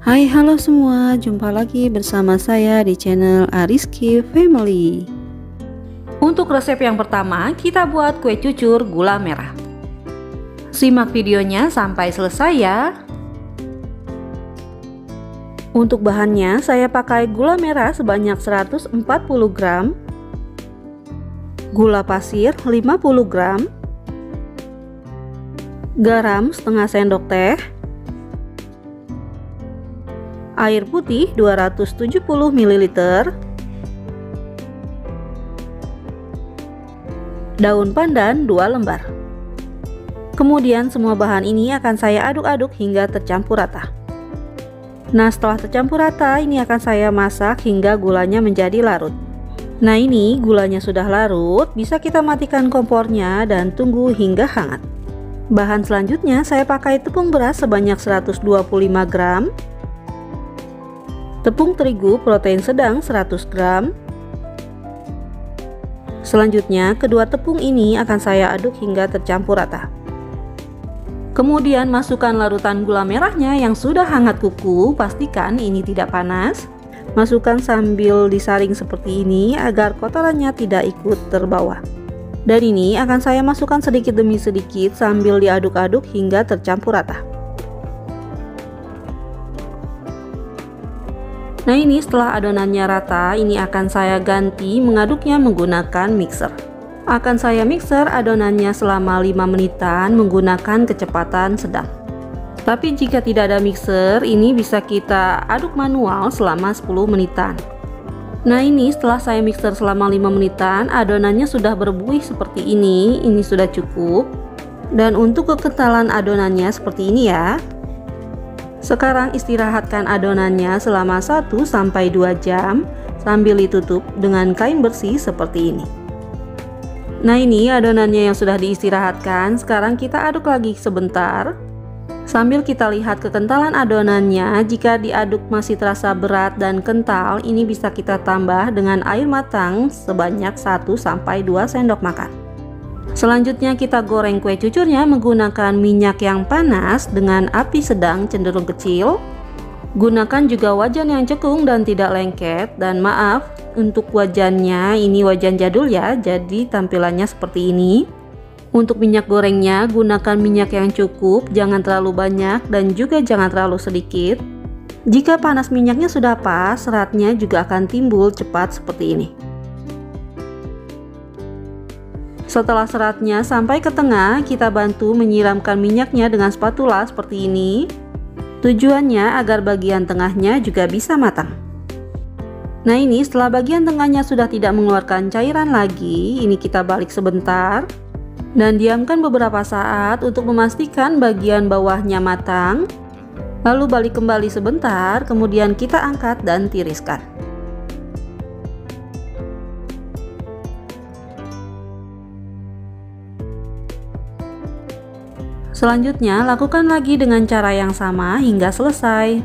Hai, halo semua, jumpa lagi bersama saya di channel Ariski Family. Untuk resep yang pertama, kita buat kue cucur gula merah. Simak videonya sampai selesai ya. Untuk bahannya, saya pakai gula merah sebanyak 140 gram, gula pasir 50 gram, garam setengah sendok teh, air putih 270 ml, daun pandan 2 lembar. Kemudian semua bahan ini akan saya aduk-aduk hingga tercampur rata. Nah, setelah tercampur rata, ini akan saya masak hingga gulanya menjadi larut. Nah, ini gulanya sudah larut, bisa kita matikan kompornya dan tunggu hingga hangat. Bahan selanjutnya saya pakai tepung beras sebanyak 125 gram, tepung terigu protein sedang 100 gram. Selanjutnya kedua tepung ini akan saya aduk hingga tercampur rata. Kemudian masukkan larutan gula merahnya yang sudah hangat kuku, pastikan ini tidak panas. Masukkan sambil disaring seperti ini agar kotorannya tidak ikut terbawa. Dan ini akan saya masukkan sedikit demi sedikit sambil diaduk-aduk hingga tercampur rata. Nah, ini setelah adonannya rata, ini akan saya ganti mengaduknya menggunakan mixer. Akan saya mixer adonannya selama 5 menitan menggunakan kecepatan sedang. Tapi jika tidak ada mixer, ini bisa kita aduk manual selama 10 menitan. Nah, ini setelah saya mixer selama 5 menitan, adonannya sudah berbuih seperti ini sudah cukup. Dan untuk kekentalan adonannya seperti ini ya. Sekarang istirahatkan adonannya selama 1-2 jam sambil ditutup dengan kain bersih seperti ini. Nah, ini adonannya yang sudah diistirahatkan. Sekarang kita aduk lagi sebentar sambil kita lihat kekentalan adonannya. Jika diaduk masih terasa berat dan kental, ini bisa kita tambah dengan air matang sebanyak 1-2 sendok makan. Selanjutnya kita goreng kue cucurnya menggunakan minyak yang panas dengan api sedang cenderung kecil. Gunakan juga wajan yang cekung dan tidak lengket. Dan maaf, untuk wajannya ini wajan jadul ya, jadi tampilannya seperti ini. Untuk minyak gorengnya gunakan minyak yang cukup, jangan terlalu banyak dan juga jangan terlalu sedikit. Jika panas minyaknya sudah pas, seratnya juga akan timbul cepat seperti ini. Setelah seratnya sampai ke tengah, kita bantu menyiramkan minyaknya dengan spatula seperti ini. Tujuannya agar bagian tengahnya juga bisa matang. Nah, ini setelah bagian tengahnya sudah tidak mengeluarkan cairan lagi, ini kita balik sebentar dan diamkan beberapa saat untuk memastikan bagian bawahnya matang. Lalu balik kembali sebentar, kemudian kita angkat dan tiriskan. Selanjutnya, lakukan lagi dengan cara yang sama hingga selesai.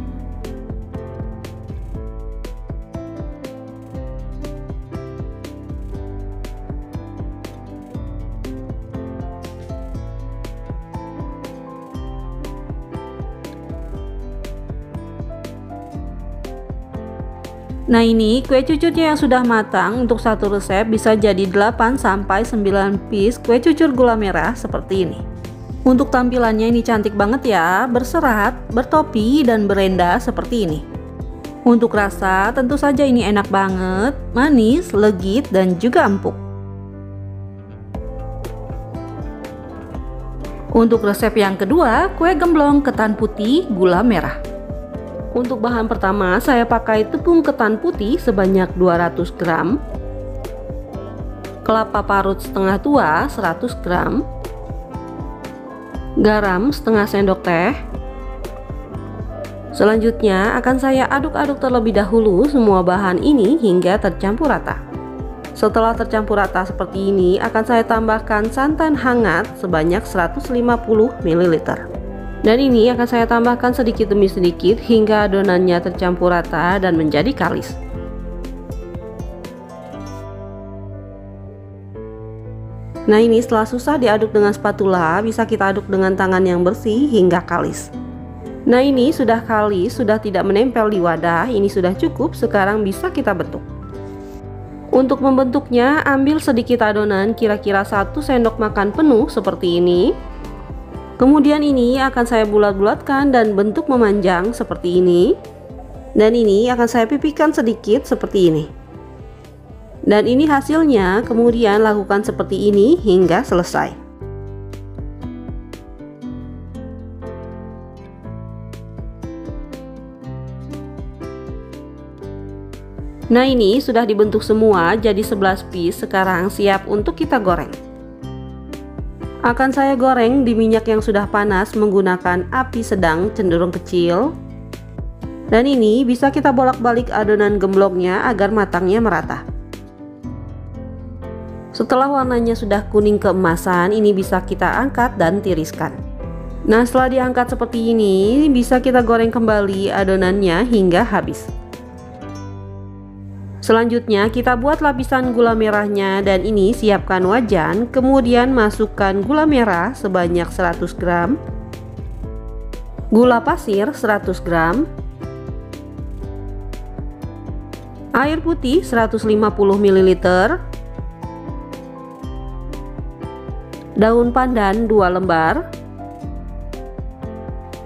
Nah, ini kue cucurnya yang sudah matang. Untuk satu resep bisa jadi 8-9 piece kue cucur gula merah seperti ini. Untuk tampilannya ini cantik banget ya, berserat, bertopi, dan berenda seperti ini. Untuk rasa tentu saja ini enak banget, manis, legit, dan juga empuk. Untuk resep yang kedua, kue gemblong ketan putih gula merah. Untuk bahan pertama saya pakai tepung ketan putih sebanyak 200 gram, kelapa parut setengah tua 100 gram, garam setengah sendok teh. Selanjutnya akan saya aduk-aduk terlebih dahulu semua bahan ini hingga tercampur rata. Setelah tercampur rata seperti ini, akan saya tambahkan santan hangat sebanyak 150 ml. Dan ini akan saya tambahkan sedikit demi sedikit hingga adonannya tercampur rata dan menjadi kalis. Nah, ini setelah susah diaduk dengan spatula, bisa kita aduk dengan tangan yang bersih hingga kalis. Nah, ini sudah sudah tidak menempel di wadah. Ini sudah cukup, sekarang bisa kita bentuk. Untuk membentuknya, ambil sedikit adonan kira-kira 1 sendok makan penuh seperti ini. Kemudian ini akan saya bulat-bulatkan dan bentuk memanjang seperti ini. Dan ini akan saya pipihkan sedikit seperti ini. Dan ini hasilnya, kemudian lakukan seperti ini hingga selesai. Nah, ini sudah dibentuk semua jadi 11 piece, sekarang siap untuk kita goreng. Akan saya goreng di minyak yang sudah panas menggunakan api sedang cenderung kecil. Dan ini bisa kita bolak-balik adonan gemblongnya agar matangnya merata. Setelah warnanya sudah kuning keemasan, ini bisa kita angkat dan tiriskan. Nah, setelah diangkat seperti ini, bisa kita goreng kembali adonannya hingga habis. Selanjutnya kita buat lapisan gula merahnya, dan ini siapkan wajan, kemudian masukkan gula merah sebanyak 100 gram, gula pasir 100 gram, air putih 150 ml, daun pandan 2 lembar.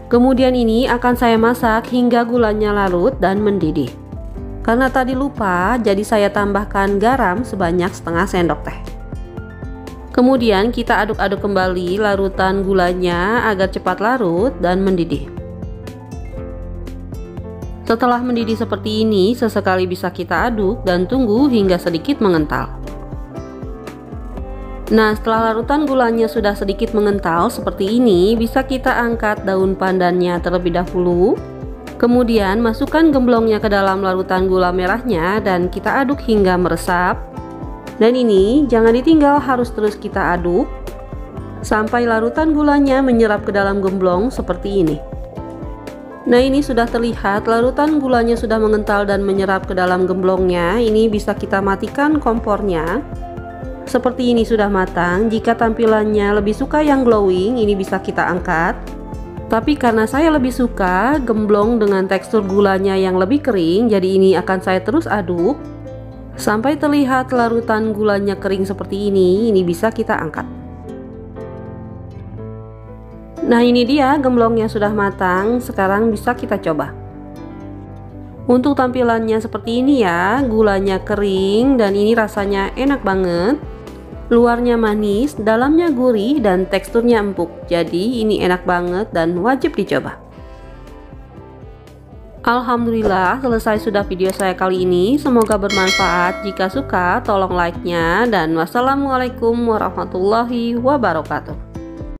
Kemudian ini akan saya masak hingga gulanya larut dan mendidih. Karena tadi lupa, jadi saya tambahkan garam sebanyak setengah sendok teh. Kemudian kita aduk-aduk kembali larutan gulanya agar cepat larut dan mendidih. Setelah mendidih seperti ini, sesekali bisa kita aduk dan tunggu hingga sedikit mengental. Nah, setelah larutan gulanya sudah sedikit mengental seperti ini, bisa kita angkat daun pandannya terlebih dahulu. Kemudian masukkan gemblongnya ke dalam larutan gula merahnya dan kita aduk hingga meresap. Dan ini jangan ditinggal, harus terus kita aduk sampai larutan gulanya menyerap ke dalam gemblong seperti ini. Nah, ini sudah terlihat larutan gulanya sudah mengental dan menyerap ke dalam gemblongnya. Ini bisa kita matikan kompornya. Seperti ini sudah matang. Jika tampilannya lebih suka yang glowing, ini bisa kita angkat. Tapi karena saya lebih suka gemblong dengan tekstur gulanya yang lebih kering, jadi ini akan saya terus aduk sampai terlihat larutan gulanya kering seperti ini. Ini bisa kita angkat. Nah, ini dia gemblongnya sudah matang. Sekarang bisa kita coba. Untuk tampilannya seperti ini ya, gulanya kering dan ini rasanya enak banget. Luarnya manis, dalamnya gurih, dan teksturnya empuk. Jadi ini enak banget dan wajib dicoba. Alhamdulillah, selesai sudah video saya kali ini. Semoga bermanfaat. Jika suka, tolong like-nya. Dan wassalamualaikum warahmatullahi wabarakatuh.